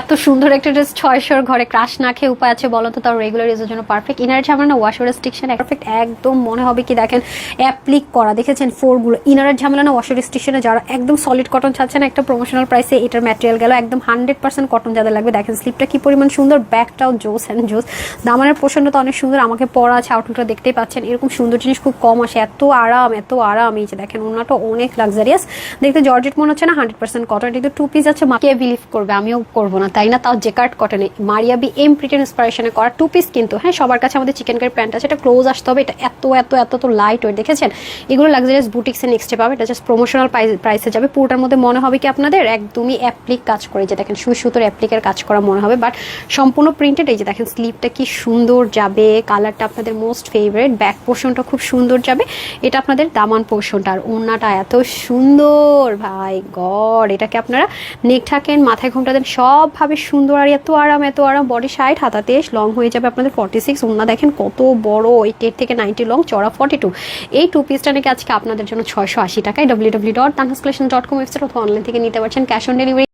এত সুন্দর একটা ড্রেস 600 ঘরে ক্রাশ না খেয়ে উপায় আছে বলো তো? তাও রেগুলার ইউজের জন্য পারফেক্ট। ইনারের ঝামেলা না, ওয়াশ রেস্ট্রিকশন পারফেক্ট, একদম মনে হবে কি দেখেন অ্যাপ্লিক করা, দেখেছেন ফোরগুলো। ইনারের ঝামেলা না, ওয়াশ রেস্ট্রিকশনে যারা একদম সলিড কটন চাচ্ছেন একটা প্রমোশনাল প্রাইসে, এটার ম্যাটেরিয়াল গেল একদম 100% কটন যাদের লাগবে। দেখেন স্লিপটা কি পরিমাণ সুন্দর, ব্যাকটাও জোস অ্যান্ড জোস, দামানের পোর্শনটা তো অনেক সুন্দর, আমাকে পরা আছে, আউটলুকটা দেখতেই পাচ্ছেন। এরকম সুন্দর জিনিস খুব কম আসে, এত আরাম এত আরাম। এই যে দেখেন ওনাটা অনেক লাক্সারিয়াস, দেখতে জর্জেট মনে হচ্ছে না, 100% কটন। এটা টু পিস আছে, কে বিলিভ করবে? আমিও করবো না তাই না? তাও জেকার্ড কটনে মারিয়া বি এম প্রিটের ইন্সপিরেশনে করা টু পিস কিন্তু। হ্যাঁ, সবার কাছে আমাদের চিকেন কারি প্যান্ট আছে, এটা ক্লোজ আসতে হবে। এটা এত এত এত তো লাইট ওয়েট, দেখেছেন এগুলো লাক্সারিয়াস বুটিক্সে নেক্সটে পাবে। এটা জাস্ট প্রমোশনাল প্রাইসে যাবে। পুরোটার মধ্যে মনে হবে কি আপনাদের একদমই অ্যাপ্লিক কাজ করে, যে দেখেন সুই সুতোর অ্যাপ্লিকের কাজ করা মনে হবে, বাট সম্পূর্ণ প্রিন্টেড। এই যে দেখেন স্লিপটা কি সুন্দর যাবে, কালারটা আপনাদের মোস্ট ফেভারিট, ব্যাক পোর্শনটা খুব সুন্দর যাবে। এটা আপনাদের দামান পোর্শনটা, আর ওড়নাটা এত সুন্দর ভাই গড। এটাকে আপনারা নেক থাকেন, মাথায় ঘোমটা দেন, সবভাবে সুন্দর। আর এত আরাম এত আরাম, বডি 60, হাতা 23, লং হয়ে যাবে আপনাদের 46। ওড়না দেখেন কত বড়, 88 থেকে 90 লং, চড়া 42। এই টু পিসটা নাকি আজকে আপনাদের জন্য 680 টাকায় www.tanhascollection.com ওয়েবসাইট অথবা অনলাইন থেকে নিতে পারছেন, ক্যাশ অন ডেলিভারি।